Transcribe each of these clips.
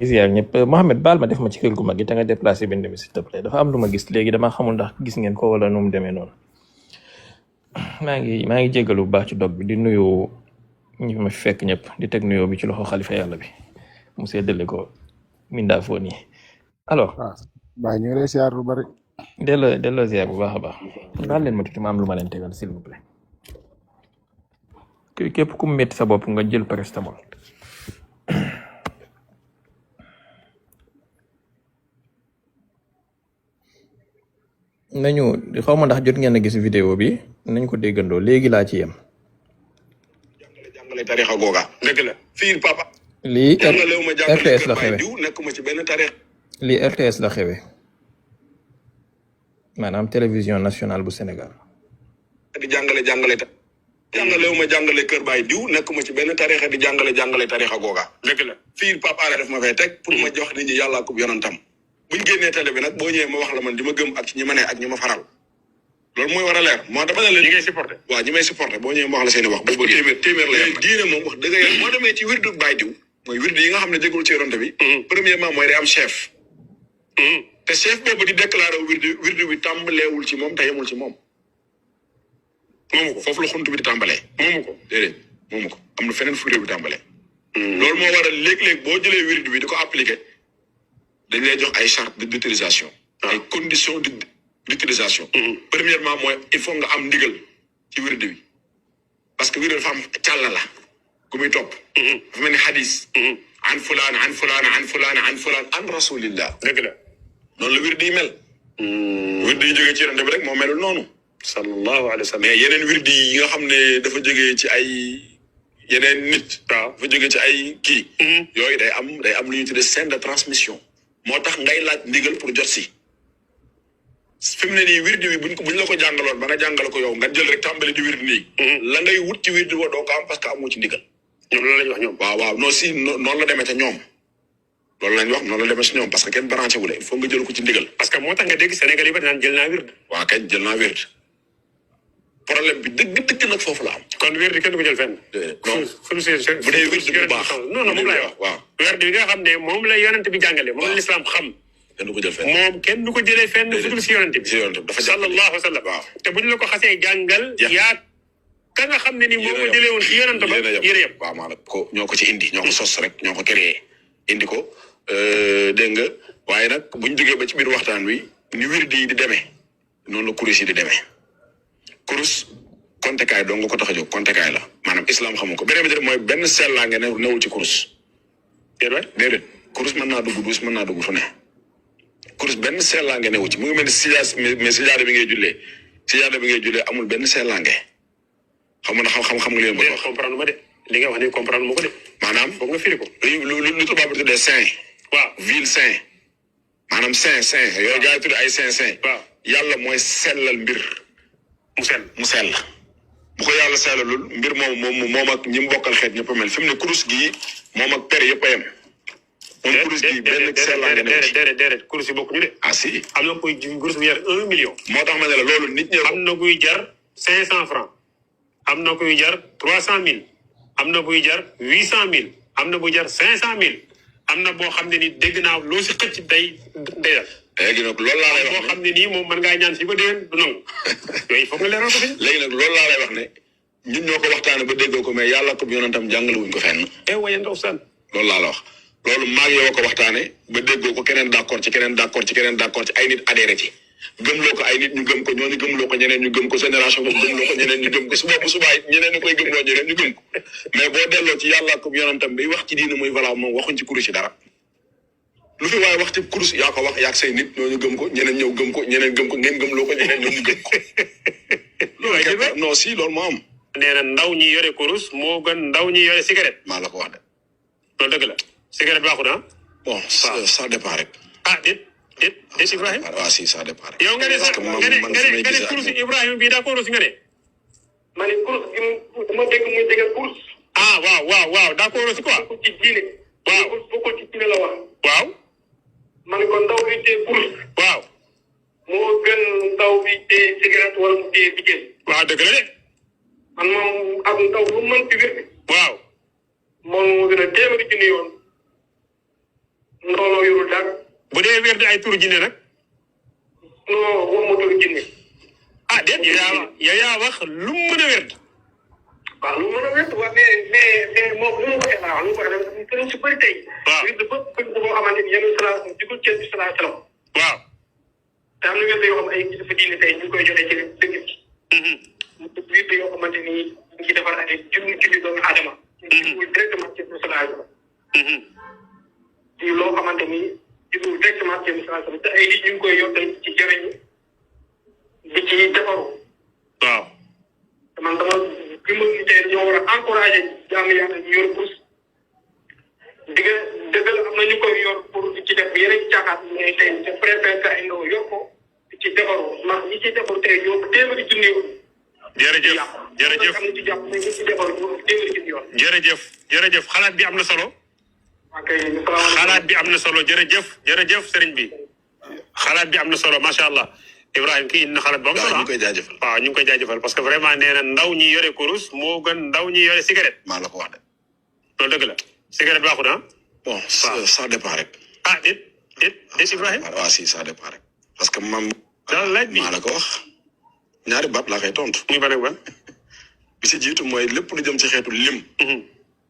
ziar ñëpp Mohamed baal ma def ma ci kër gu mag gi te nga déplacé benn bi s'il te plaît dafa am lu ma gis léegi dama xamul ndax gis ngeen ko wala nu mu demee noonu maa ngi jégalu bu baax ci dog bi di nuyu ñi ma fi fekk ñëpp di teg nuyoo bi ci loxo xalifa yàlla bi mu séddale ko mindaa foon yi alors baa ñu ngi lay ziar lu bari delloo ziar bu baax a baax baal leen ma tuuti ma am lu ma leen tegal s'il vous plaît képp ku mu métti sa bopp nga jël paracétamol nañu xaw ma ndax jot ngeen a gis vidéo bi nañ ko déggandoo léegi laa ci yem. jàngale tarixa googa dëgg la fii papa lii jàngalewu ma jàngale RTS la kër xewe Baay diw nekkuma ci benn tarix lii RTS la xewe maanaam télévision nationale bu Sénégal. di jàngale jàngalewu ma jàngale kër Baay diw nekkuma ci benn tarixa di jàngale tarixa googa dëgg la fii papa la def ma fay teg pour ma jox nit ñi yàlla ko yonantam buñ génnee télé bi nag boo ñëwee ma wax la man di ma gëm ak ñi ma ne ak ñi ma faral loolu mooy war a leer moo dama ne la ñi ngay supporté waaw ñi may supporté boo ñëwee ma wax la seen i wax bu téeméer la yem diine moom wax dëgg yàlla moo demee ci wirdu Baay diw mooy wirdu yi nga xam ne jégul ci yonante bi premièrement mooy day am chef te chef boobu di déclaré wirdu bi tàmbaleewul ci moom te yemul ci moom moomu ko foofu la xunt bi di tàmbalee moomu ko déedéet moomu ko am na feneen fu wirdu bi tàmbalee loolu moo waral léeg-léeg boo jëlee wirdu bi di ko appliqué dañ lay jox ay charte d'utilisation ay conditions d'utilisation premièrement mooy il faut nga am ndigal ci wirdu bi parce que wirdu dafa am càlla la ku muy topp dafa mel ni xadis an fulaan an fulaan an fulaan an fulaan an rasulillah dëgg la noonu la wirdu yi mel wirdu yi jógee ci yonent bi rek moo melul noonu sallallahu alayhi wa sallam mais yeneen wirdu yi nga xam ne dafa jógee ci ay yeneen nit waaw dafa jógee ci ay kii yooyu day am lu ñuy tuddee chaîne de transmission moo tax ngay laaj ndigal pour jot si fi mu ne nii wirdu bi buñ la ko jàngaloon ba nga jàngale ko yow nga jël rek tàmbali di wirdu nii la ngay wut ci wirdu ba doo ko am parce que amoo ci ndigal ñoom loolu lañ wax ñoom waaw non si noonu la demee ca ñoom loolu lañ wax noonu la demee si ñoom parce que kenn branché wu la il faut nga jël ko ci ndigal parce que moo tax nga dégg Sénégal yi ba naan jël naa wirdu waaw kañ jël naa wirdu problème bi dëgg nag foofu la am kon wirdu kenn du ko jël fenn non bu dee wirdu bu baax non moom lay wax waaw wirdu bi nga xam ne moom la yonent bi jàngale moom la lislaam xam kenn du ko jël fenn moom kenn du ko jëlee fenn fu dul si yonent bi dafa sallallahu alayhi wa sallam waaw te buñ la ko xasee jàngal yaa ka nga xam ne ni moo ko jëlee woon si yonent ba yëre yëpp waaw maanaam ko ñoo ko ci indi ñoo ko sos rek ñoo ko créé indi ko dégg nga waaye nag buñ jógee ba ci biir waxtaan wi ni wirdu yi di demee noonu la kurus yi di demee kurus kontekaay doo nga ko tax a jóg kontekaay la maanaam islam xamu ko beneen bi mooy benn sellaa nga newul ci kurus déedéet kurus mën naa dugg duus mën naa dugg fu ne kurus benn sellaange newu ci mu ngi mel ni mais sijaada bi ngay jullee amul benn sellaange xam nga leen bëgg wax comprendre ma de li nga wax ni comprendre ma ko de maanaam foog nga firi ko lu tubaab bi tuddee saint waaw ville saint maanaam saint yooyu gaa yi tuddee ay saint waaw yàlla mooy sellal mbir mu sell bu ko yàlla sellalul mbir moom ak ñi mu bokkal xeet ñëpp a mel fi mu ne kurus gii moom ak per yëpp a yem moom kurus gi benn sellaange ne déedéet kurus yi bokkuñu de ah si am na kuy kurus bu jar 1 million moo tax ma ne la loolu nit ñi am na kuy jar 500 francs am na kuy jar 300 000 am na kuy jar 800 000 am na buy jar 500 000 am na boo xam ne ni dégg naa loo si xëcc day dal léegi nag loolu laa lay wax boo xam ne nii moom mën ngaa ñaan si ba déwén du nangu yooyu foog nga leeral ko fi léegi nag loolu laa lay wax ne ñun ñoo ko waxtaane ba déggoo ko mais yàlla ko yonentam jàngale wuñ ko fenn waye nga ustaan loolu laa la wax loolu maag yow ko waxtaane ba déggoo ko keneen d'accord ci ay nit adhéré ci gëmloo ko ay nit ñu gëm ko ñooñu gëmloo ko ñeneen ñu gëm ko génération boobu gëmloo ko ñeneen ñu gëm ko suba bu subaa ñeneen ñu koy gëmloo ñeneen ñu gëm ko mais boo delloo ci yàlla ko yonentam bay wax ci diine muy valable moom waxuñ ci kurus ci dara lu fi waaye wax ci kurus yaa ko wax yaag say nit ñooñu gëm ko ñeneen ñëw gëm ko ñeneen gëm ko ngeen gëmloo ko ñeneen ñoom ñu gëm ko non si loolu moo am nee na ndaw ñi yore kurus moo gën ndaw ñi yore cigarette maa la ko wax de loolu dëgg la cigarette baaxul ah bon ça dépend rek déet Ibrahima waaw si ça dépend rek yow nga ne sax nga ne kurus Ibrahima bii daa kurus nga ne ma ne kurus gi dama dégg muy dégg kurus waaw daa kurus quoi ci diine waaw bokkul ci diine la wax waaw ma ne ko ndaw bi tee kurus waaw moo gën ndaw bi tee cigarette wala mu tee bijjeen waaw dëgg la de man moom ak ndaw lu mën ci wér waaw moom moo gën a téeméeri junni yoon looloo yorul dara. bu dee wér di ay turu jinne nag. non waxuma turu jinne. ah déet yow yaa wax lu mu mën a wér. waaw lu mu mën a wér waaw mais moom lu mu ko def waaw lu mu ko def dafa si bëri tey. waaw wér dafa bëri boo xamante ni yenn salaam jigul cër bi salaam salaam. waaw. te am na wér yoo xam ay dafa diine tey ñu ngi koy joxe ci dëkk bi. wér yoo xamante ni ñu ngi defar ay junni doomu aadama. jigul directement ci salaam. ci loo xamante ni jigul directement ci salaam te ay nit ñu ngi koy yor tey ci jëriñ di ci defaru. waaw. man dama fi mu ne tey dañoo war a encouragé jaamu yàlla ñu yor course dëgg la am na ñu koy yor pour ci def yeneen caaxaan mais tey je préfère que ay ndaw yor ko ci defaru ndax ñi ci defaru tey ñoo téeméeri junni yoon. jërëjëf am na ci jàpp mais ñi ci defaru ñoo téeméeri junni yoon. jërëjëf xalaat bi am na solo. xalaat bi am na solo jërëjëf sëriñ bi xalaat bi am na solo macha allah. Ibrahima kii indi na xalaat boobu solo ñu ngi koy jaajëfal. waaw ñu ngi koy jaajëfal parce que vraiment nee na ndaw ñi yore kurus moo gën ndaw ñi yore cigarette. maa la ko wax de. loolu dëgg la cigarette baaxul ah. bon ça dépend rek. ah déet Ibrahima. waaw si ça dépend rek. parce que man. daal laaj bi maa la ko wax. ñaari baat laa koy tontu. muy ban ak ban. bi si jiitu mooy lépp lu jëm ci xeetu lim.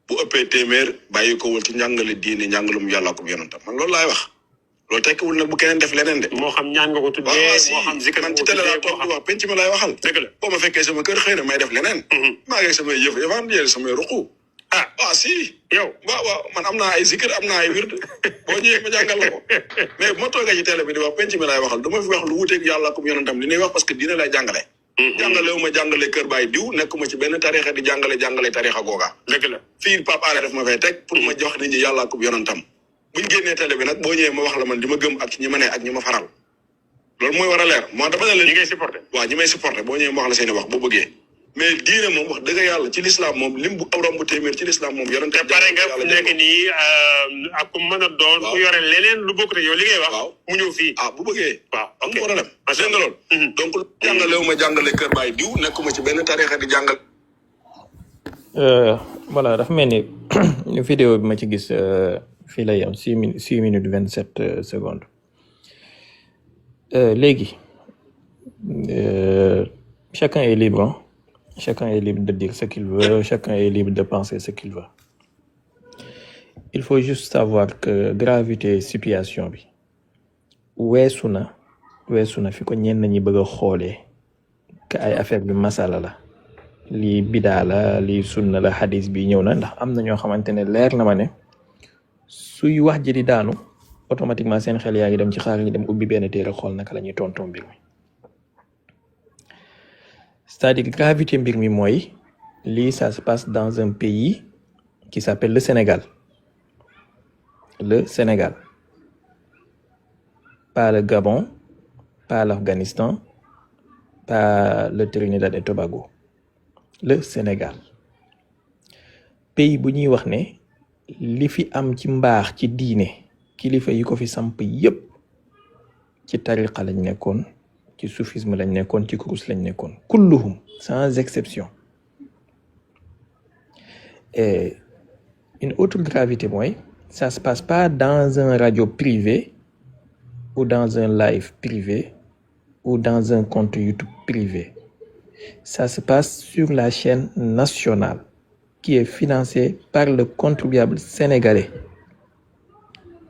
bu ëppee téeméer bàyyi ko wul ci njàngale diine njàngalum yàlla ko yonentam man loolu laay wax. loolu tekkiwul nag bu keneen def leneen de. moo xam ñaan nga ko tuddee moo xam zikr man ci télé laa toog di wax penc ma laay waxal. dëgg la boo ma fekkee sama kër xëy na may def leneen. maa ngi samay yëf yëfaan samay ruqu. waaw si. yow waaw man am naa ay zikr am naa ay wird boo ñëwee ma jàngal la ko mais bu ma toogee ci télé bi di wax penc mi laay waxal du ma fi wax lu wuteeg yàlla comme yonentam li ñuy wax parce que diine lay jàngale. jàngale wu ma jàngale kër baay diw nekkuma ci benn tarixa di jàngale tarixa googa. dëgg la fii Pape Alé daf ma fay teg pour ma jox nit ñi yàlla comme yonentam buñ génnee télé bi nag boo ñëwee ma wax la man di ma gëm ak ñi ma ne ak ñi ma faral loolu mooy war a leer moo dama ne leen ñi ngay supporté waaw ñi may supporté boo ñëwee ma wax la seeni wax boo bëggee mais diine moom wax dëgg yàlla ci l'islam moom lim bu awram bu téeméer ci l'islam moom yonente te pare nga fu nekk nii ak ku mën a doon ku yore leneen lu bokk te yow li ngay wax waaw mu ñëw fii bu bëggee waaw am problème dégg nga loolu donc jàngalewu ma jàngale kër baay diw nekkuma ci benn tarixa di jàngal voilà dafa mel ni vidéo bi ma ci gis fii lay am 6 minutes 27 secondes léegi chacun est libre hein? Chacun est libre de dire ce qu'il veut, chacun est libre de penser ce qu'il veut. Il faut juste savoir que gravité situation bi weesu na fi ko ñenn ñi bëgg a xoolee que ay affaire bi masala la lii bidaa la lii sunna la hadis bi ñëw na ndax am na ñoo xamante ne leer na ma ne suy wax ji di daanu automatiquement seen xel yaa ngi dem ci xaar ngi dem ubbi benn téere xool naka la ñuy tontoo mbir mi c'est-à-dire gravité mbir mi mooy lii ça se passe dans un pays qui s'appelle le Sénégal pas le Gabon pas l'Afghanistan pas le Trinidad et Tobago le Sénégal pays bu ñuy wax ne li fi am ci mbaax ci diine kilifa yi ko fi samp yépp ci tariqa lañ nekkoon ci soufisme lañ nekkoon ci kurus lañ nekkoon kulluhum sans exception et une autre gravité mooy ça se passe pas dans un radio privé ou dans un live privé ou dans un compte YouTube privé ça se passe sur la chaîne nationale qui est financée par le contribuable sénégalais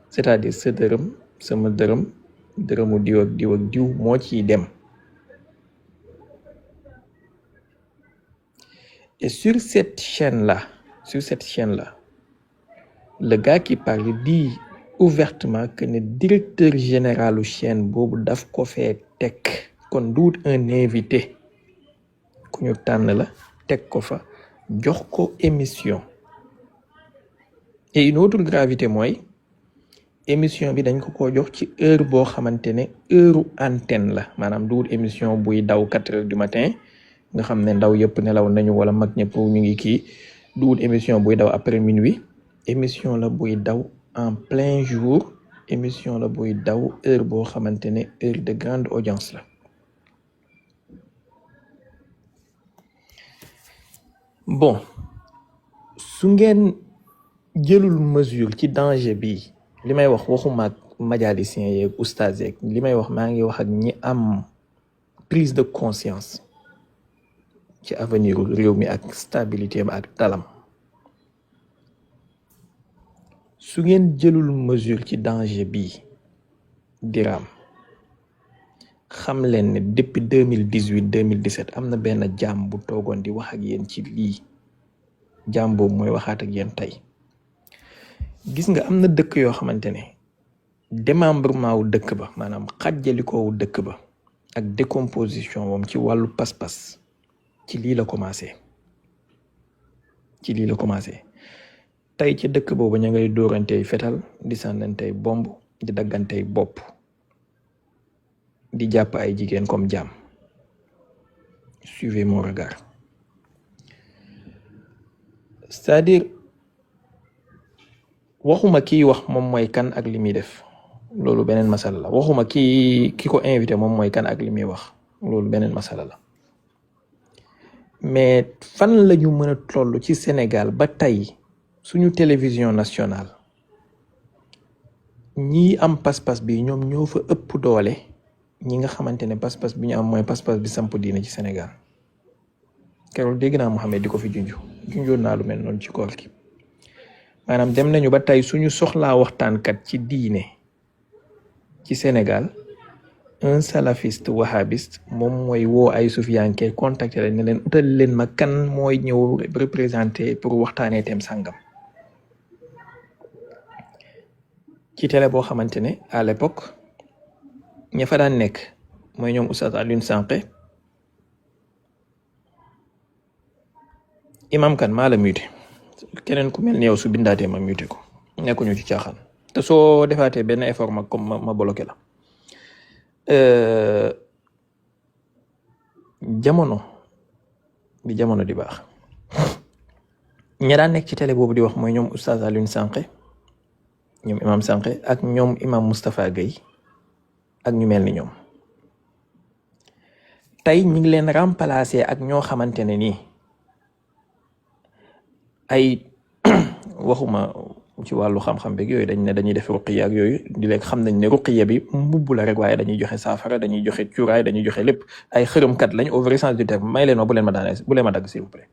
c'est-à-dire sa dërëm sama dërëm dërëmu diw ak diw moo ciy dem et sur cette chaîne là le gars qui parle dit ouvertement que le directeur général u chaîne boobu daf ko fee teg kon duut un invité ku ñu tànn la teg ko fa jox ko émission et une autre gravité mooy émission bi dañ ko jox ci heure boo xamante ne heure antenne la maanaam duut émission buy daw 4 heures du matin nga xam ne ndaw yëpp nelaw nañu wala mag ñëpp ñu ngi kii duut émission buy daw après minuit émission la buy daw en plein jour émission la buy daw heure boo xamante ne heure de grande audience la bon su ngeen jëlul mesure ci danger bi li may wax waxuma ak majalisiens yeeg oustaz yeeg li may wax maa ngi wax ak ñi am prise de conscience ci avenir réew mi ak stabilité am ak dalam. su ngeen jëlul mesure ci danger bii diraam xam leen ne depuis 2018 2017 am na benn jaam bu toogoon di wax ak yéen ci lii jaam boobu mooy waxaat ak yéen tey. gis nga am na dëkk yoo xamante ne démembrement wu dëkk ba maanaam xàjjalikoo wu dëkk ba ak décomposition moom ci wàllu pas-pas ci lii la commencé tey ci dëkk boobu ña ngay dóorantey fetal di sànnantey bomb di daggantey bopp di jàpp ay jigéen comme jaam. Suivez mon regard. C'est-à-dire waxuma kii wax moom mooy kan ak li muy def loolu beneen masala la waxuma ki ko invité moom mooy kan ak li muy wax loolu beneen masala la mais fan la ñu mën a toll ci Sénégal ba tey suñu télévision nationale ñi am pas-pas bi ñoom ñoo fa ëpp doole ñi nga xamante ne pas-pas bi ñu am mooy pas-pas bi samp diine ci Sénégal. keroog dégg naa Mouhamed di ko fi junjoon naa lu mel noonu ci koor gi maanaam dem nañu ba tey suñu soxlaa waxtaankat ci diine ci Sénégal un salafiste wahhabiste moom mooy woo ay sufiyanke contacté leen ne leen utal leen ma kan mooy ñëw représenté pour waxtaanee thème sàngam ci télé boo xamante ne à l'époque ña fa daan nekk mooy ñoom Oustaz Alioune Sànqe imam kan maa la muté keneen ku mel ni yow su bindaatee ma muté ko nekkuñu ci caaxaan te soo defaatee benn effort ma bloqué la. jamono di baax ña daan nekk ci télé boobu di wax mooy ñoom Oustaz Alioune Sànqe ñoom imam Sànqe ak ñoom imam Moustapha Gueye ak ñu mel ni ñoom tey ñu ngi leen remplacer ak ñoo xamante ne nii ay waxuma ci wàllu xam-xam beeg yooyu dañ ne dañuy def ruqiya ak yooyu di leen xam nañ ne ruqiya bi mbubb la rek waaye dañuy joxe saafara dañuy joxe cuuraay dañuy joxe lépp ay xërëmkat lañ au vrai sens du terme may leen ma bu leen ma dagg s'il vous plaît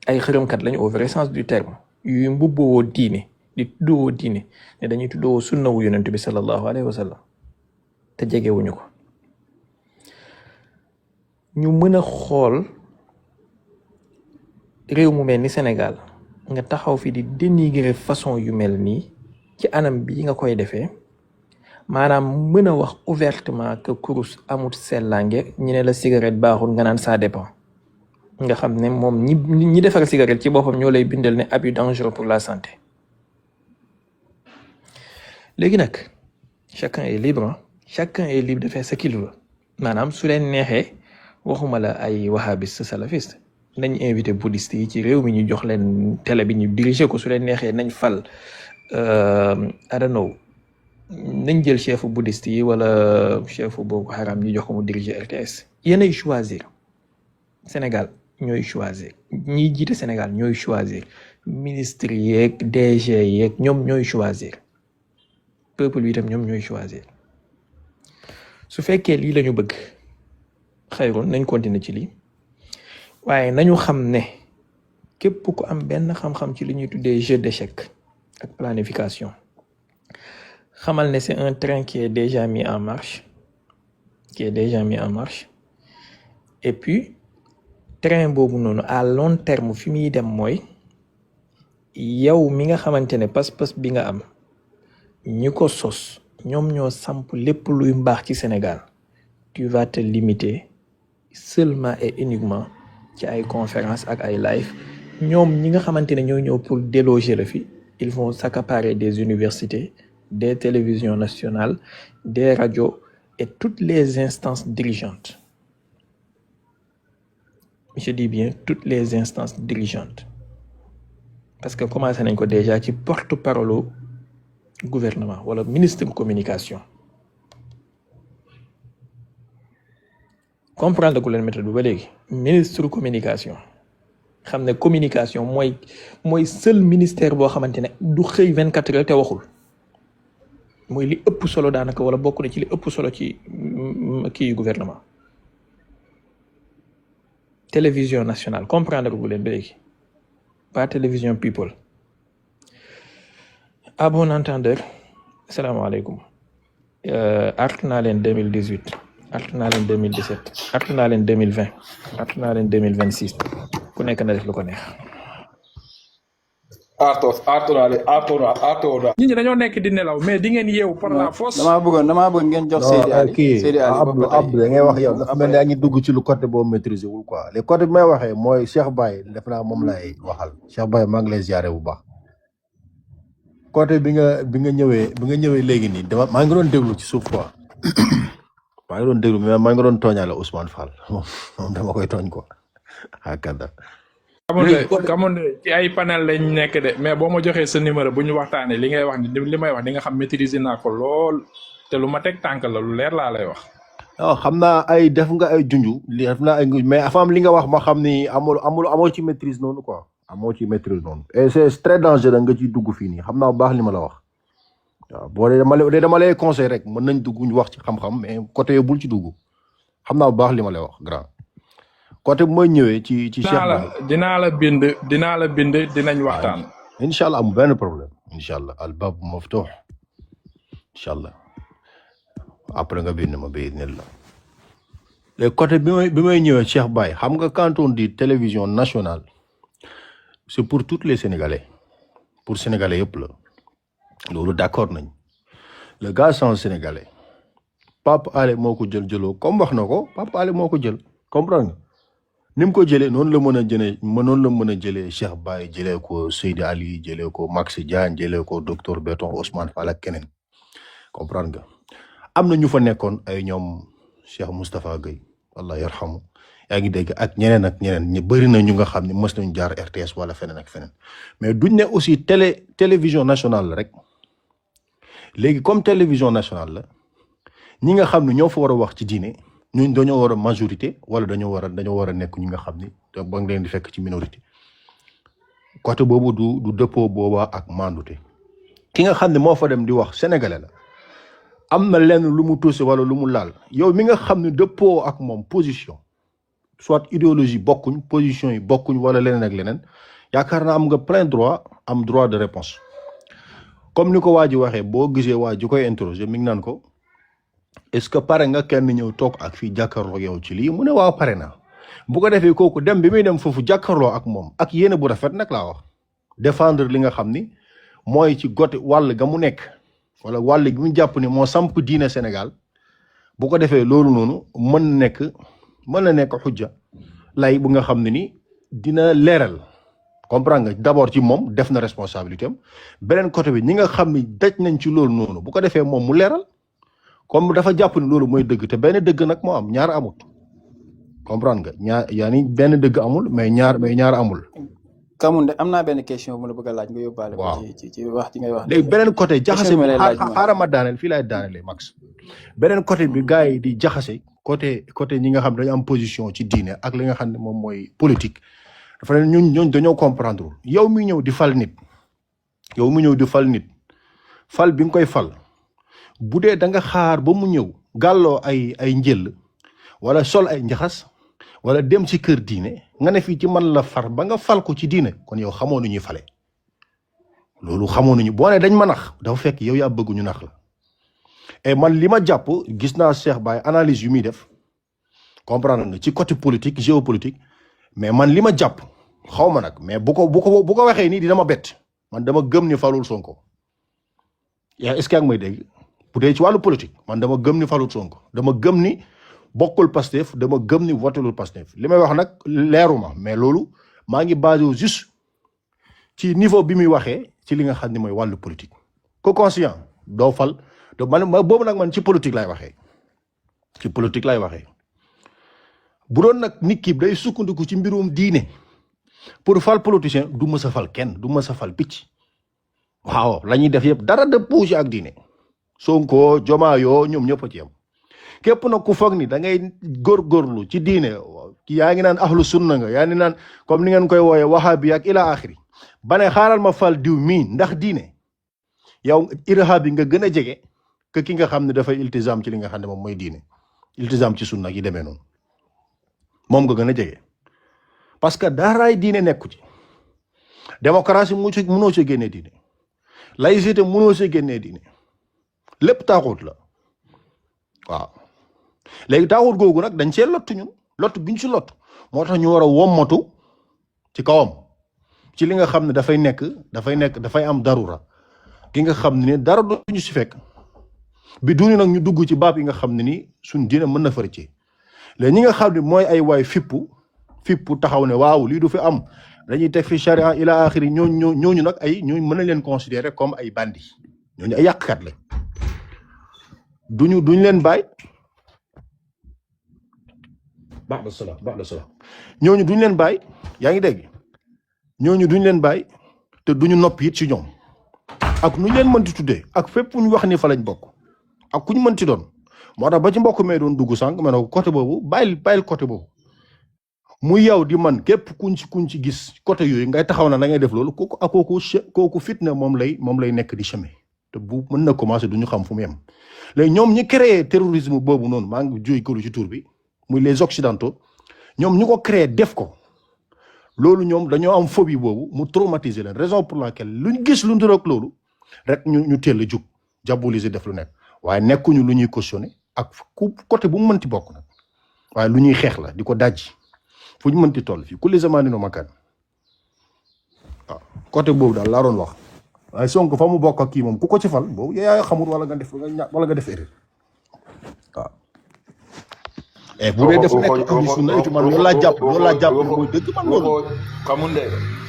ay xërëmkat lañ au vrai sens du terme yuy mbubboo diine di tuddoo diine ne dañuy tuddoo sunna wu yonent bi sallallahu alayhi wa sallam te jegewuñu ko ñu mën a xool réew mu mel ni Sénégal nga taxaw fi di dénigrer façon yu mel nii ci anam bii nga koy defee maanaam mën a wax ouvertement que kurus amut sellange ñi ne la cigarette baaxul nga naan ça dépend nga xam ne moom ñi defar cigarette ci boppam ñoo lay bindal ne abus dangereux pour la santé. léegi nag chacun est libre de faire ce qu'il veut maanaam su leen neexee waxuma la ay wahhabiste salafiste nañ invité bouddhiste yi ci réew mi ñu jox leen télé bi ñu diriger ko su leen neexee nañ fal I don't know nañ jël chef bouddhiste yi wala chef Boko Haram ñu jox ko mu diriger RTS. yéenay choisir Sénégal ñooy choisir ñiy jiite Sénégal ñooy choisir ministre yeeg DG yeeg ñoom ñooy choisir peuple bi itam ñoom ñooy choisir su fekkee lii lañu bëgg xayroon nañ continuer ci lii. waaye nañu xam ne képp ku am benn xam-xam ci li ñuy tuddee jeu d'échec ak planification xamal ne c'est un train qui est déjà mis en marche et puis train boobu noonu à long terme fi muy dem mooy yow mi nga xamante ne pas-pas bi nga am ñi ko sos ñoom ñoo samp lépp luy mbaax ci Sénégal tu vas te limiter seulement et uniquement ci ay conférence ak ay live ñoom ñi nga xamante ne ñoo ñëw pour déloger la fi ils vont s'accaparer des universités des télévisions nationales des radios et toutes les instances dirigeantes je dis bien toutes les instances dirigeantes parce que commencé nañ ko déjà ci porte-parole gouvernement wala ministre de communication comprendre ku leen méthode bi ba léegi ministre communication xam ne communication mooy seul ministère boo xamante ne du xëy 24 heures te waxul mooy li ëpp solo daanaka wala bokk na ci li ëpp solo ci kii gouvernement. Télévision nationale comprendre gu leen ba léegi pas télévision people. À bon entendeur salaamaaleykum. Artu naa leen 2018 artu naa leen 2017 artu naa leen 2020 artu naa leen 2026 ku nekk na def lu ko neex. nit ñi dañoo nekk di nelaw mais di ngeen yeewu par la force. damaa bëgg ngeen jox Seydi Ali Seydi Ali Abdou da ngay wax yow dafa mel ne yaa ngi dugg ci lu côté boo maîtriser wul quoi les côté bi may waxee mooy Cheikh Baye def naa moom lay waxal Cheikh Baye maa ngi lay ziare bu baax côté bi nga ñëwee léegi nii dama maa ngi doon déglu ci suuf quoi maa ngi doon déglu mais maa ngi doon tooñaale Ousmane Fall moom dama koy tooñ quoi akada xamoon ci ay panel lañ nekk de mais boo ma joxee sa numéro bu ñu waxtaanee li ngay wax ni li may wax di nga xam maîtriser naa ko lool te lu ma teg tànk la lu leer laa lay wax. non xam naa ay def nga ay junju li def naa ay mais avant li nga wax ma xam ni amoo ci maîtrise noonu quoi amoo ci maîtrise noonu et c'est très dangereux nga ciy dugg fii nii xam naa bu baax li ma la wax waaw boo dee dama lay conseil rek mën nañ dugg ñu wax ci xam-xam mais côté bul ci dugg xam naa bu baax li ma lay wax grand. côté bu may ñëwee ci Cheikh Baye dinaa la bind dinañ waxtaan. incha allah amul benn problème incha allah al bab maftuh incha allah après nga bind ma bi nel la les côté bi may ñëwee Cheikh Baye xam nga quand on dit télévision nationale c'est pour tous les Sénégalais pour Sénégalais yëpp la loolu d'accord nañ le gars sans Sénégalais Pape Alé moo ko jëloo comme wax na ko Pape Alé moo ko jël comprendre nga ni mu ko jëlee noonu la mën a jëlee Cheikh Baye jëlee ko Seydi Ali jëlee ko Max Diagne jëlee ko docteur Béton Ousmane Fall ak keneen comprendre nga am na ñu fa nekkoon ay ñoom Cheikh Moustapha Gueye Allah yarhamu yaa ngi dégg ak ñeneen ñu bëri na ñu nga xam ne mës nañu jaar RTS wala feneen ak feneen mais duñ ne aussi télévision nationale la rek léegi comme télévision nationale la ñi nga xam ne ñoo fa war a wax ci diine ñun dañoo war a majorité wala dañoo war a nekk ñi nga xam ni ba nga leen di fekk ci minorité côté boobu du dëppoo boobaa ak mandute ki nga xam ne moo fa dem di wax sénégalais la am na lenn lu mu touché wala lu mu laal yow mi nga xam ne dëppoo ak moom position soit idéologie bokkuñ position yi bokkuñ wala leneen ak leneen yaakaar naa am nga plein droit am droit de réponse comme ni ko waa ji waxee boo gisee waa ji koy interroger mi ngi naan ko est-ce que pare nga kenn ñëw toog ak fii jàkkaarloo yow ci lii mu ne waaw pare na bu ko defee kooku dem bi muy dem foofu jàkkaarloo ak moom ak yéene bu rafet nag laa wax défendre li nga xam ni mooy ci gote wàll ga mu nekk wala wàll gi mu jàpp ni moo samp diine Sénégal bu ko defee loolu noonu mën na nekk xujja lay bu nga xam ne ni dina leeral comprendre nga d'abord ci moom def na responsabilité am beneen côté bi ñi nga xam ni daj nañ ci loolu noonu bu ko defee moom mu leeral comme dafa jàpp ni loolu mooy dëgg te benn dëgg nag moo am ñaar amut comprendre nga yaani benn dëgg amul mais ñaar amul. Kamounde am naa benn question bu la bëgg a laaj nga yóbbaale. waaw ci wax ci ngay wax. léegi beneen côté jaxase bi xaaral ma daaneel fii laay daanelee Max beneen côté bi gars yi di jaxase côté ñi nga xam dañu am position ci diine ak li nga xam ne moom mooy politique dafa ne ñun dañoo comprendre yow mi ñëw di fal nit fal bi nga koy fal. bu dee da nga xaar ba mu ñëw gàlloo ay njël wala sol ay njaxas wala dem ci kër diine nga ne fii ci man la far ba nga fal ko ci diine kon yow xamoo nu ñuy fale loolu xamoo nañu boo ne dañ ma nax dafa fekk yow yaa bëgg ñu nax la et man li ma jàpp gis naa Cheikh Baye analyse yu muy def comprendre nga ci côté politique géopolitique mais man li ma jàpp xaw ma nag mais bu ko waxee nii dina ma bett man dama gëm ni falul Sonko yaa est-ce que yaa ngi may dégg bu dee ci wàllu politique man dama gëm ni falul Sonko dama gëm ni bokkul Pastef dama gëm ni votelul Pastef li may wax nag leeruma mais loolu maa ngi basé wu juste ci niveau bi muy waxee ci li nga xam ne mooy wàllu politique ko conscient doo fal man boobu nag man ci politique lay waxee bu doon nag nit ki day sukkandiku ci mbirum diine pour fal politicien du mës a fal kenn du mës a fal picc waaw la ñuy def yëpp dara de pouge ak diine Sonko Jomaayoo ñoom ñëpp a ci yam képp nag ku foog ni da ngay góorgóorlu ci diine yaa ngi naan ahlu sunna nga yaa ngi naan comme ni ngeen koy wooyee wahabi ak ila axiri ba ne xaaral ma fal diw mii ndax diine yow irhabi nga gën a jege que ki nga xam ne dafay iltizam ci li nga xam ne moom mooy diine iltizam ci sunna yi demee noonu moom nga gën a jege parce que daaraay diine nekku ci démocratie mënoo ci génnee diine laïcité mënoo ci génnee diine lépp taaxut la waaw léegi taaxut googu nag dañ cee lottu ñun lott biñ ci lott moo tax ñu war a wommatu ci kawam ci li nga xam ne dafay am darura ki nga xam ne dara duñu ci fekk bi duni nag ñu dugg ci baab yi nga xam ne ni suñ diine mën na fari ci léegi ñi nga xam ne mooy ay waay fippu taxaw ne waaw lii du fi am dañuy teg fi charia ila axiri ñooñu nag ñooñu mën nañ leen considérer comme ay bandi ñooñu ay yàqkat la duñ leen bàyyi baax na salaam ñooñu duñ leen bàyyi yaa ngi dégg ñooñu duñ leen bàyyi te duñu noppi it ci ñoom ak nuñ leen mënti tuddee ak fépp fu ñu wax ni fa lañ bokk ak ku ñu mënti doon moo tax ba ci mbokk mee doon dugg sànq ma ne ko côté boobu bàyyil côté boobu muy yow di man képp kuñ ci gis côté yooyu ngay taxaw na da ngay def loolu kooku fitna moom lay nekk di chemin te bu mën na commencer duñu xam fu mu yem léegi ñoom ñi créé terrorisme boobu noonu maa ngi jóy ko ci tur bi muy les occidentaux ñoom ñu ko créé def ko loolu ñoom dañoo am phobie boobu mu traumatiser leen raison pour laquelle luñ gis lu nduroog loolu rek ñu teel a jug diaboliser def lu nekk waaye nekkuñu lu ñuy cautionner ak côté bu mu mënti bokk nag waaye lu ñuy xeex la di ko dajji fu ñu mënti toll fii ku li zamani no makan waaw côté boobu daal laa doon wax waaye Sonko fa mu bokk ak kii moom ku ko ci fal boobu yaa xamul wala nga def erreur waaw. bu dee def nekk andi sunna it man loolu laa jàpp mooy dëgg man loolu.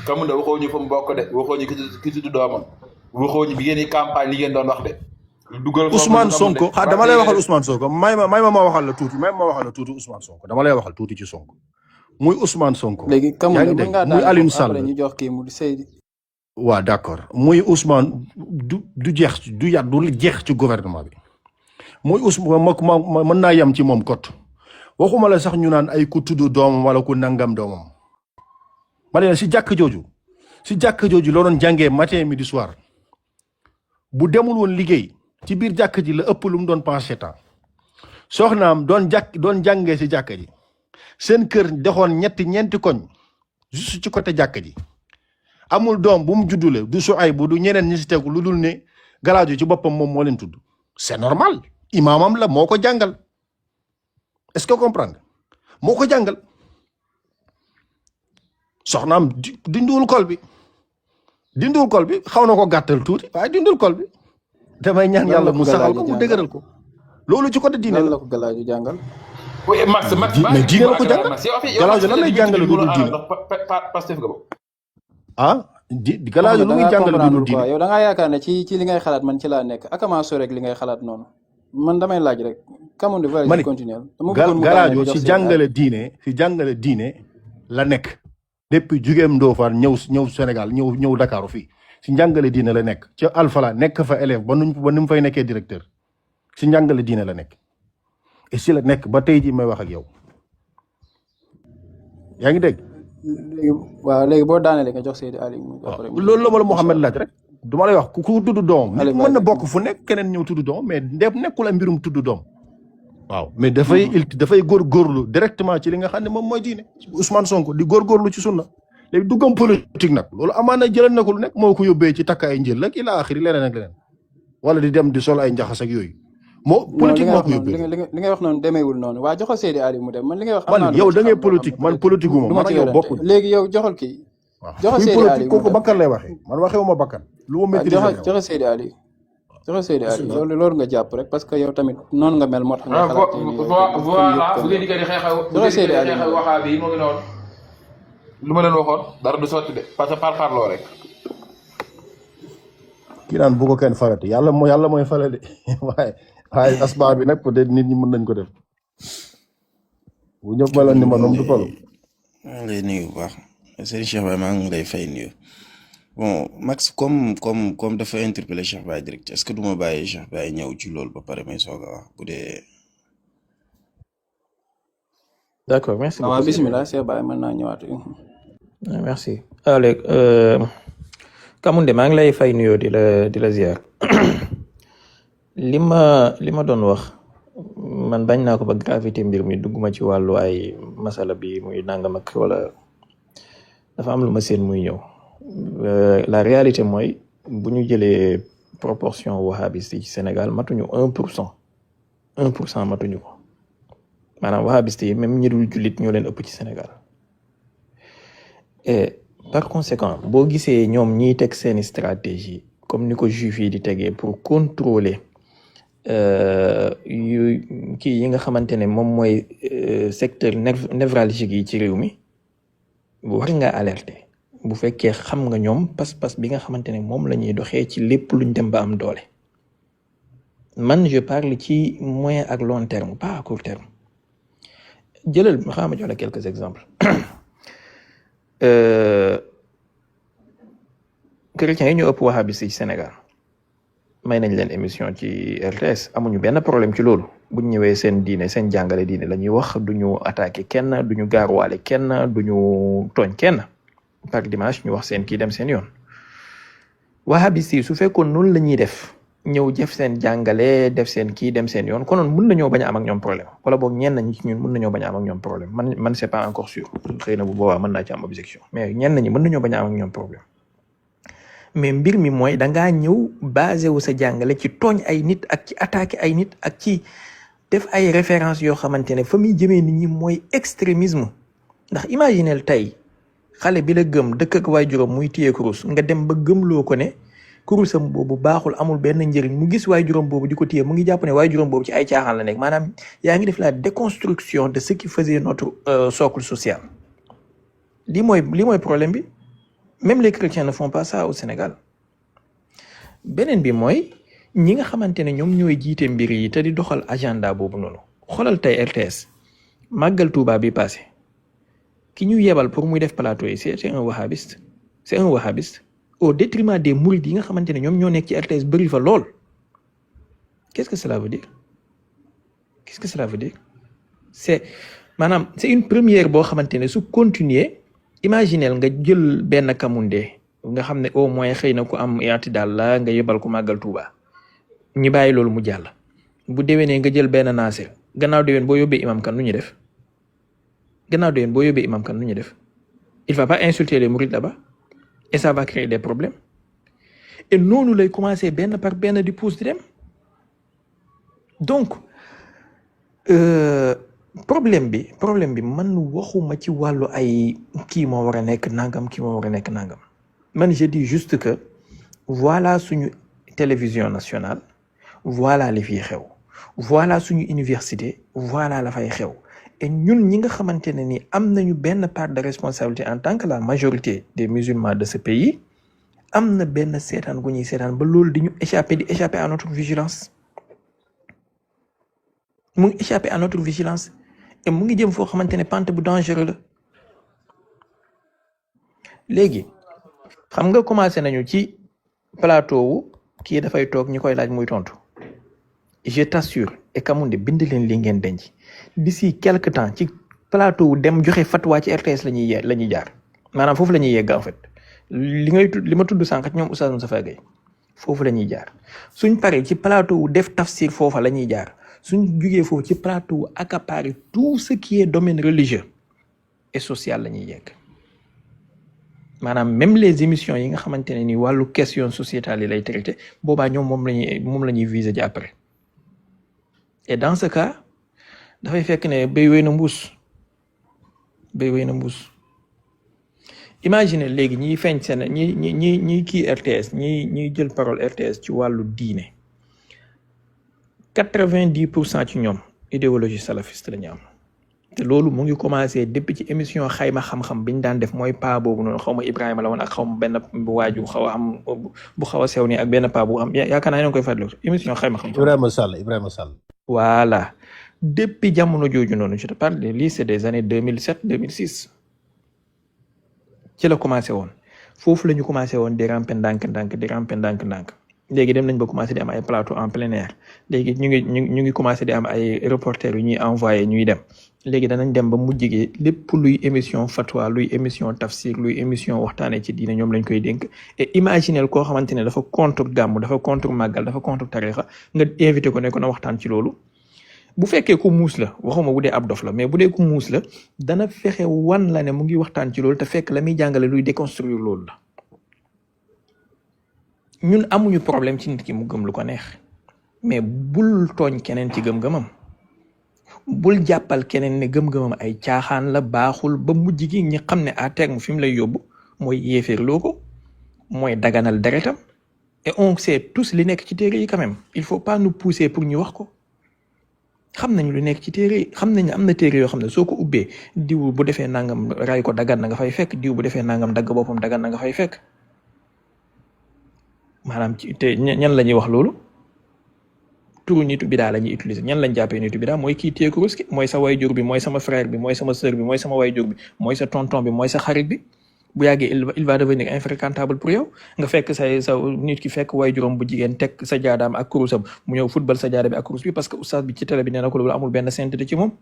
Kamunde waxoo ñu fa mu bokk de waxoo ñu ki tudd doomam waxoo ñu bi ngeen di campagne li ngeen doon wax de. dugal Ousmane Sonko dama lay waxal Ousmane Sonko may ma waxal la tuuti Ousmane Sonko dama lay waxal tuuti ci Sonko muy Ousmane Sonko. léegi Kamunde mën ngaa muy Alioune Sall ñu jox kii mu Seydi. waaw d'accord muy Ousmane du jeex ci gouvernement bi muy Ousmane ma mën naa yem ci moom kot waxuma la sax ñu naan ay ku tudd doomam wala ku nangam doomam ma ne si jàkk jooju la doon jàngee matin midi soir bu demul woon liggéey ci biir jàkk ji la ëpp lu mu doon passé temps soxnaam doon jàngee si jàkk ji seen kër doxoon ñeenti koñ juste ci côté jàkk ji amul doom bu mu juddule du Suaybu du ñeneen ñi si tegu lu dul ne Galaaju ci boppam moom moo leen tudd c'est normal imaamam la moo ko jàngal est-ce que comprendre moo ko jàngal soxnaam dinduwul kol bi xaw na ko gàttal tuuti waaye dinduwul kol bi damay ñaan yàlla mu saxal ko mu dëgëral ko loolu ci côté diine la ko Galaaju jàngal. oui Max mais diine la ko jàngal Galaaju lan lay jàngale lu dul diine Galaaju lu muy jàngale lu dul diine yow da ngaa yaakaar ne ci li ngay xalaat man ci laa nekk akama so rek li ngay xalaat noonu man damay laaj rek Kamunde va continuer Galaaju ci jàngale diine la nekk depuis jugeem Ndofane ñëw Sénégal ñëw Dakar fii ci njàngale diine la nekk ca Alfala nekk fa élève ba ni mu fay nekkee directeur ci njàngale diine la nekk et si la nekk ba tey ji may wax ak yow yaa ngi dégg. léegi boo daanelee nga jox Seydi Ali. loolu la ma la Mouhamed laaj rek du ma lay wax ku tudd doom nit mën na bokk fu nekk keneen ñëw tudd doom mais nekkul a mbirum tudd doom waaw mais dafay góorgóorlu directement ci li nga xam ne moom mooy diine Ousmane Sonko di góorgóorlu ci sunna léegi duggam politique nag loolu amaana jëlee na ko lu nekk moo ko yóbbee ci takk ay njël ak ila axiri leneen ak leneen wala di dem di sol ay njaxas ak yooyu politique moo ko yóbbee li ngay wax noonu demeewul noonu waa joxal Seydi Ali mu dem man li ngay wax man yow da ngay politique man politique wu ma man yow bokkuñ léegi yow joxal kii joxal Seydi Ali kooku bakkan lay waxee man waxewuma bakkan lu ma maîtriser joxal Seydi Ali loolu nga jàpp rek parce que yow tamit noonu nga mel moo tax nga xalaat voilà bu ngeen di xeexal waxaa bi moo ngi noonu lu ma leen waxoon dara du sotti de parce que parloo rek kii naan bu ko kenn farati yàlla mooy fale de waaye asbaa bi nag peut-être nit ñi mën nañ ko def bu ñëpp meloon ni ma noom du falu. maa ngi lay nuyu bu baax Serigne Cheikh Baye maa ngi lay fay nuyu bon Max comme dafa interpellé Cheikh Baye direct est-ce que du ma bàyyi Cheikh Baye ñëw ci loolu ba pare may soog a wax bu dee. d'accord merci beaucoup. waaw bismillah Cheikh Baye mën naa ñëwaat. merci léegi Kamunde maa ngi lay fay nuyoo di la ziar li ma doon wax man bañ naa ko ba gravité mbir mi dugguma ci wàllu ay masala bi muy nangam ak wala dafa am lu ma seen muy ñëw. La réalité mooy bu ñu jëlee proportion wahhabiste yi ci Sénégal matuñu 1% matuñu ko maanaam wahhabiste yi même ñi dul jullit ñoo leen ëpp ci Sénégal. Et par conséquent boo gisee ñoom ñiy teg seeni stratégie comme ni ko juif yi di tegee pour contrôler yu kii yi nga xamante ne moom mooy secteur névralgique yi ci réew mi war nga alerter bu fekkee xam nga ñoom pas-pas bi nga xamante ne moom la ñuy doxee ci lépp luñ dem ba am doole. Man je parle ci moyen ak long terme pas à court terme. jëlal xaaral ma jox la quelques exemples. Chrétiens yi ñoo ëpp wahhabiste ci Sénégal may nañ leen émission ci RTS amuñu benn problème ci loolu buñ ñëwee seen diine seen jàngale diine la ñuy wax duñu attaqué kenn duñu gaaruwaale kenn duñu tooñ kenn par dimanche ñu wax seen kii dem seen yoon. wahhabiste yi su fekkoon noonu la ñuy def ñëw jëf seen jàngale def seen kii dem seen yoon konoon mën nañoo bañ a am ak ñoom problème wala boog ñenn ñi ci ñun mën nañoo bañ a am ak ñoom problème man c'est pas encore sûr xëy na bu boobaa mën naa ci am objection mais ñenn ñi mën nañoo bañ a am ak ñoom problème. mais mbir mi mooy dangaa ñëw basé wu sa jàngale ci tooñ ay nit ak ci attaqué ay nit ak ci def ay références yoo xamante ne fa muy jëmee nit ñi mooy extrémisme. ndax imaginel tey xale bi la gëm dëkk ak waajuram muy téye kurus nga dem ba gëmloo ko ne kurusam boobu baaxul amul benn njëriñ mu gis waajuram boobu di ko téye mu ngi jàpp ne waajuram boobu ci ay caaxaan la nekk maanaam yaa ngi def la déconstruction de ce qui faisait notre socle social. lii mooy problème bi. Même les chrétiens ne font pas ça au Sénégal. beneen bi mooy ñi nga xamante ne ñoom ñooy jiite mbir yi te di doxal agenda boobu noonu xoolal tey RTS màggal Touba bi passé ki ñu yebal pour muy def plateau yi c'est un wahhabiste au détriment des mourides yi nga xamante ne ñoom ñoo nekk ci RTS bëri fa lool. Qu'est-ce que cela veut dire c'est maanaam c'est une première boo xamante ne su continuer imaginel nga jël benn Kamundé nga xam ne au moins xëy na ku am yaati daal la nga yebal ko màggal Touba ñu bàyyi loolu mu jàll bu déwénee nga jël benn Nasser gannaaw déwén boo yóbbee imam kan nu ñu def il va pas insulter les mourides là-bas et ça va créer des problèmes et noonu lay commencer benn par benn di pousse di dem donc problème bi man waxuma ci wàllu ay kii moo war a nekk nangam man je dis juste que voilà suñu télévision nationale voilà li fiy xew voilà suñu université voilà la fay xew et ñun ñi nga xamante ne ni am nañu benn part de responsabilité en tant que la majorité des musulmans de ce pays am na benn seetaan gu ñuy seetaan ba loolu di échapper à notre vigilance mu ngi échapper à notre vigilance et mu ngi jëm foo xamante ne pente bu dangereux la. léegi xam nga commencé nañu ci plateau wu kii dafay toog ñu koy laaj muy tontu je t'assure et Kamundé bind leen li ngeen denc d'ici quelque temps ci plateau wu dem joxe fatwa ci RTS la ñuy jaar maanaam foofu la ñuy yegg en fait li ma tudd sànq ñoom Oustaz Moustapha Gueye foofu la ñuy jaar suñ paree ci plateau wu def tafsir foofa la ñuy jaar suñ jugee foofu ci plateau wu accaparer tout ce qui est domaine religieux et social la ñuy yegg maanaam même les émissions yi nga xamante ne ni wàllu question sociétale yi lay traité boobaa ñoom moom la ñuy viser ji après et dans ce cas dafay fekk ne béy wéy na mbuus imagine léegi ñiy feeñ seen ñi kii RTS ñiy jël parole RTS ci wàllu diine 90% ci ñoom idéologie salafiste la ñu am te loolu mu ngi commencé depuis ci émission xayma xam-xam bi ñu daan def mooy paa boobu noonu xaw ma Ibrahima la woon ak xaw ma benn waaju xaw a am bu xaw a sew nii ak benn paa bu am yaakaar naa ne koy fàttaliku émission xayma xam-xam. Ibrahima Sall. voilà depuis jamono jooju noonu je te parle de lii c'est des années 2007 2006 ci la commencé woon foofu la ñu commencé woon di ramper ndànk-ndànk léegi dem nañ ba commencé di am ay plateau en plein air léegi ñu ngi commencé di am ay reporters yu ñuy envoyé ñuy dem léegi danañ dem ba mujj gi lépp luy émission fatwa luy émission tafsir luy émission waxtaanee ci diine ñoom lañ koy dénk et imaginel koo xamante ne dafa contre gàmm dafa contre màggal dafa contre tarixa nga invité ko ne ko na waxtaan ci loolu bu fekkee ku muus la waxuma bu dee ab dof la mais bu dee ku muus la dana fexe wan la ne mu ngi waxtaan ci loolu te fekk la muy jàngale luy déconstruire loolu la ñun amuñu problème ci nit ki mu gëm lu ko neex mais bul tooñ keneen ci gëm-gëmam bul jàppal keneen ne gëm-gëmam ay caaxaan la baaxul ba mujj gi ñi xam ne à terme fi mu lay yóbbu mooy yéeféerloo ko mooy daganal deretam et on sait tous li nekk ci téere yi quand même il faut pas nous pousser pour ñu wax ko xam nañ lu nekk ci téere yi xam nañ am na téere yoo xam ne soo ko ubbee diw bu defee nangam ray ko dagan na nga fay fekk diw bu defee nangam dagg boppam dagan na nga fay fekk maanaam ci te ñan la ñuy wax loolu turu nitu bidaa la ñuy utiliser ñan lañ jàppee nitu bidaa mooy kii téye kurus ki mooy sa wayjur bi mooy sama frère bi mooy sama sœur bi mooy sama wayjur bi mooy sa tonton bi mooy sa xarit bi bu yàggee il va devenir infréquentable pour yow nga fekk sa nit ki fekk wayjuram bu jigéen teg sa jaadaam ak kurusam mu ñëw football sa jaada bi ak kurus bi parce que oustaz bi ci télé bi nee na ko loolu amul benn sainteté ci moom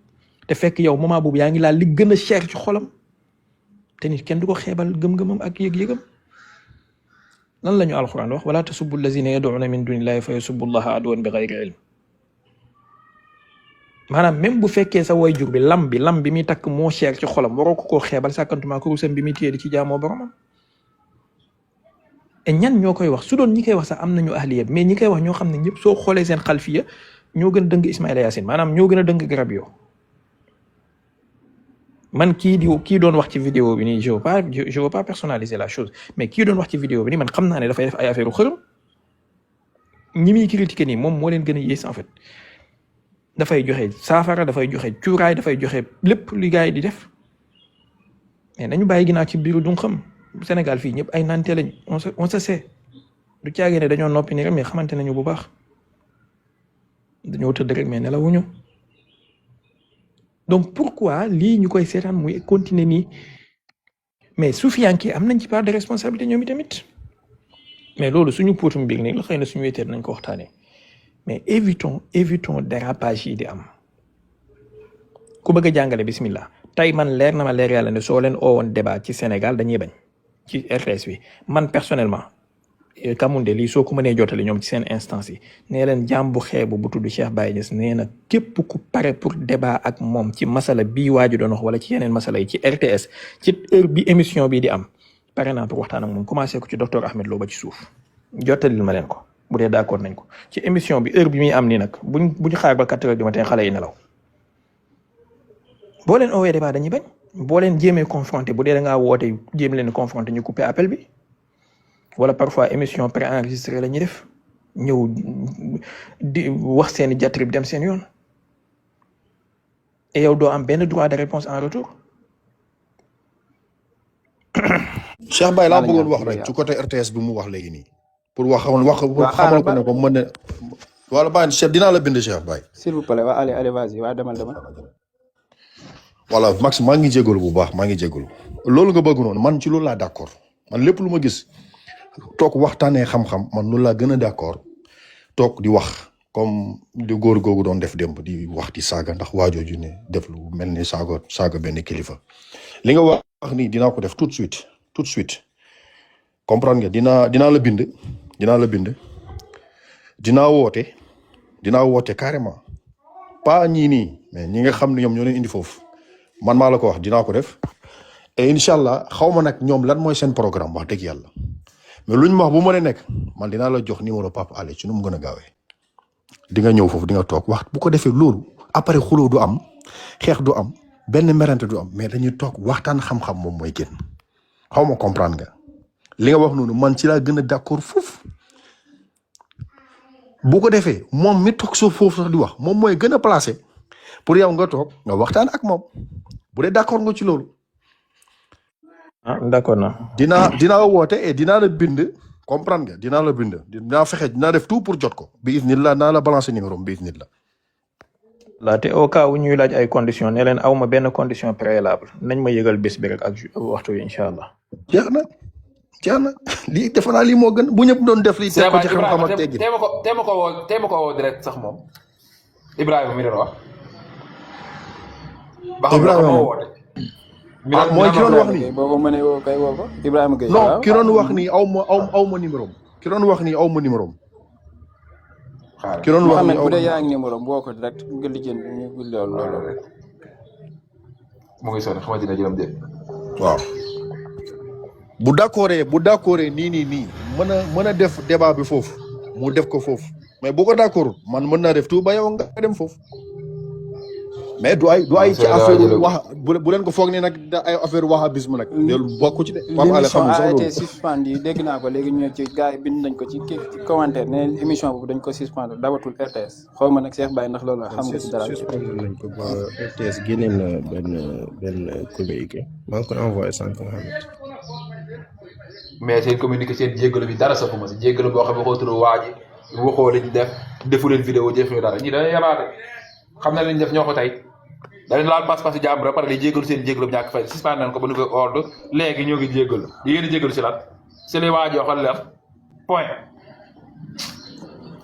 te fekk yow moment boobu yaa ngi laal li gën a cher ci xolam te nit kenn du ko xeebal gëm-gëmam ak yëg-yëgam lan la ñu alxuraan wax wala tasubbu allazina yad'una min dunillahi fa yasubbu allaha adwan bi ghayri ilm maanaam même bu fekkee sa wayjur bi lam bi muy takk moo cher ci xolam waroo ko koo xeebal sàkkantuma kurusam bi muy téye di ci jaamoo boromam et ñan ñoo koy wax su doon ñi koy wax sax am nañu ahliya mais ñi koy wax ñoo xam ne ñëpp soo xoolee seen xalfiya ñoo gën a dëng Ismaïla Yacine maanaam ñoo gën a dëng garab yoo man kii doon wax ci vidéo bi nii je veux pas personnaliser la chose mais kii doon wax ci vidéo bi nii man xam naa ne dafay def ay affaire u xërëm ñi muy critiquer nii moom moo leen gën a yées en fait dafay joxe saafara dafay joxe cuuraay dafay joxe lépp li gars yi di def mais nañu bàyyi ginnaaw ci biiru du xam Sénégal fii ñëpp ay nante lañ on se sait du caagee ne dañoo noppi ni rek mais xamante nañu bu baax dañoo tëdd rek mais nelawuñu donc pourquoi lii ñu koy seetaan muy continuer nii mais suufiyanke am nañ ci part de responsabilité ñoom itamit mais loolu suñu póotum biir nii la xëy na suñu wéeteer nañ ko waxtaanee mais évitons dérapage yi di am ku bëgg a jàngale bismillah tey man leer na ma leer yàlla ne soo leen oowoon débat ci Sénégal dañuy bañ ci RTS bi man personnellement Kamoundé lii soo ko mënee jotale ñoom ci seen instance yi nee leen jàmbu xeebu bu tudd Cheikh Baye Niass nee na képp ku pare pour débat ak moom ci masala bii waaju doon wax wala ci yeneen masala yi ci RTS ci heure bi émission bii di am pare naa pour waxtaan ak moom commencé ko ci docteur Ahmed Lo ba ci suuf jottalil ma leen ko bu dee d'accord nañ ko ci émission bi heure bi muy am nii nag buñ xaar ba 4 heures du matin xale yi nelaw boo leen oowee débat dañuy bañ boo leen jéemee confronté bu dee da ngaa woote jéem leen confronté ñu coupé appel bi wala parfois émission préenregistrée la ñuy def ñëw di wax seeni jatrib dem seen yoon et yow doo am benn droit de réponse en retour. Cheikh Baye laa bëggoon wax rek ci côté RTS bi mu wax léegi nii pour xamal ko ne ko mën na wala bàyyi Cheikh dinaa la bind Cheikh Baye. s'il vous plaît waa allez vas-y waa demal. voilà Max maa ngi jégalu bu baax maa ngi jégalu loolu nga bëgg noonu man ci loolu laa d'accord man lépp lu ma gis toog waxtaanee xam-xam man loolu laa gën a d'accord toog di wax comme di góor googu doon def démb di wax di saaga ndax waajooju ne def lu mel ni saaga benn kilifa li nga wax nii dinaa ko def tout de suite comprendre nga dinaa la bind dinaa woote carrément pas ñii nii mais ñi nga xam ne ñoom ñoo leen indi foofu man maa la ko wax dinaa ko def et incha allah xaw ma nag ñoom lan mooy seen programme wax dëgg yàlla mais luñ ma wax bu ma nekk man dinaa la jox numéro Pape Alé ci nu mu gën a gaawee di nga ñëw foofu di nga toog wax bu ko defee loolu après xuloo du am xeex du am benn merante du am mais dañuy toog waxtaan xam-xam moom mooy génn xaw ma comprendre nga li nga wax noonu man ci laa gën a d'accord foofu bu ko defee moom mi toog suuf foofu sax di wax moom mooy gën a placé pour yow nga toog nga waxtaan ak moom bu dee d'accord nga ci loolu. ah d'accord na. dinaa woote et dinaa la bind comprendre nga dinaa la bind dinaa def tout pour jot ko bi iznillah naa la balancer numéro bi iznillah. la te au cas où ñuy laaj ay conditions ne leen aw ma benn condition préalable nañ ma yëgal bés bi rek ak waxtu wi incha allah. jeex na jeex na lii defe naa lii moo gën bu ñëpp doon def lii teg ko ci xam-xam ak teggin. téema ko woo direct sax moom Ibrahima mi doon wax. ba xam Ibrahima moo moom woote. mooy ki doon wax nii boo ko mënee woo kay woo ko Ibrahima Gueye. non ki doon wax nii aw ma numéro ki doon wax nii aw ma numéro ki doon wax nii bu dee yaa ngi numéro boo ko direct nga lijjanti ñu loolu rek. mu ngi sonn xamante ne jëlam de. waaw bu d'accord nii mën a def débat bi foofu mu def ko foofu mais bu ko d'accord man mën naa def tout ba yow nga dem foofu mais du ay ci affaire wax bu leen ko foog ne nag da ay affaire wahabisme nag loolu bokku ci de Pape Alé xamul sax loolu. L'émission a été suspendue dégg naa ko léegi ñu ci gars yi bind nañ ko ci commentaire ne émission boobu dañ ko suspendre dawatul RTS xaw ma nag Cheikh Baye ndax loolu xam nga ci dara. suspendre nañ ko ba RTS génne na benn communiqué maa ngi koy envoyé sànq nga xam mais seen communiqué seen jéggalu bi dara safuma si jéggalu boo xam ne waxoo turu waa ji waxoo lañ defu leen vidéo defuñu dara ñi dañuy yaraate xam na lañ def ñoo ko tey dañu laal passe-passe jàmbur pare di jéggalu seen jéggalu ñàkk fay suspendre nañ ko ba nouvel ordre léegi ñoo ngi jéggalu di ngeen di jéggalu si lan si li waa ji waxal leen point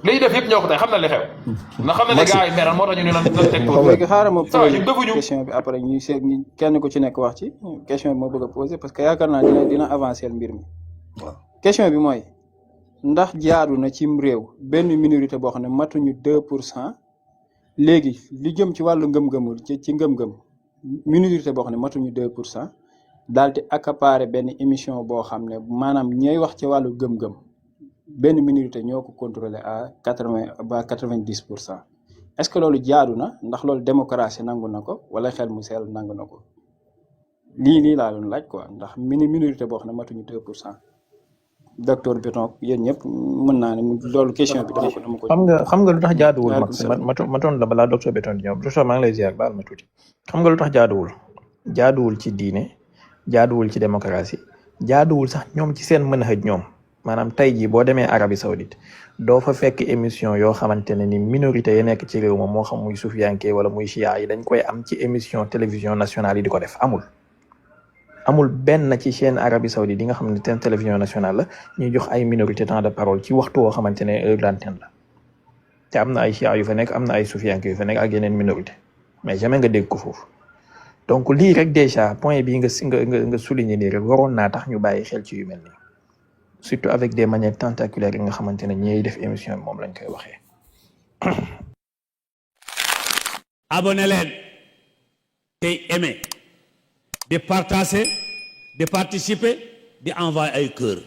li ñu def yëpp ñoo ko tey xam na li xew ndax xam na ne gars yi meral moo tax ñu ne nan teg tuuti léegi xaaral ma ça ñu defuñu question bi après ñu seet kenn ku ci nekk wax ci question bi ma bëgg a poser parce que yaakaar naa dina avancer mbir mi question bi mooy ndax jaadu na cim réew benn minorité boo xam ne matuñu 2% léegi li jëm ci wàllu ngëm-ngëmul ci ngëm-ngëm minorité boo xam ne matuñu 2% daal di accaparer benn émission boo xam ne maanaam ñooy wax ci wàllu gëm-gëm benn minorité ñoo ko contrôler à 80 ba 90%. Est-ce que loolu jaadu na ndax loolu démocratie nangu na ko wala xel mu seel nangu na ko lii laa doon laaj quoi ndax minorité boo xam ne matuñu 2%. docteur Béton yéen ñëpp mën naa ne loolu question bi dama ko. xam nga lu tax jaaduwul ma toon la balaa docteur Béton di ñëw docteur maa ngi lay ziar baal ma tuuti xam nga lu tax jaaduwul ci diine jaaduwul ci démocratie jaaduwul sax ñoom ci seen mën a xëj ñoom maanaam tey jii boo demee Arabie Saoudite doo fa fekk émission yoo xamante ne ni minorité yi nekk ci réew ma moo xam muy sufiyanke wala muy chia yi dañ koy am ci émission télévision nationale yi di ko def amul benn ci chaîne Arabie Saoudite yi nga xam ne seen télévision nationale la ñuy jox ay minorité temps de parole ci waxtu woo xamante ne heure d'antenne la te am na ay chia yu fa nekk am na ay sufiyanke yu fa nekk ak yeneen minorité mais jamais nga dégg ko foofu donc lii rek déjà point bii nga souligner nii rek waroon naa tax ñu bàyyi xel ci yu mel nii surtout avec des manières tentaculaires yi nga xamante ne ñiy def émission bi moom lañ koy waxee. abonné leen tey aimé di partager di participer di envoyer ay cœur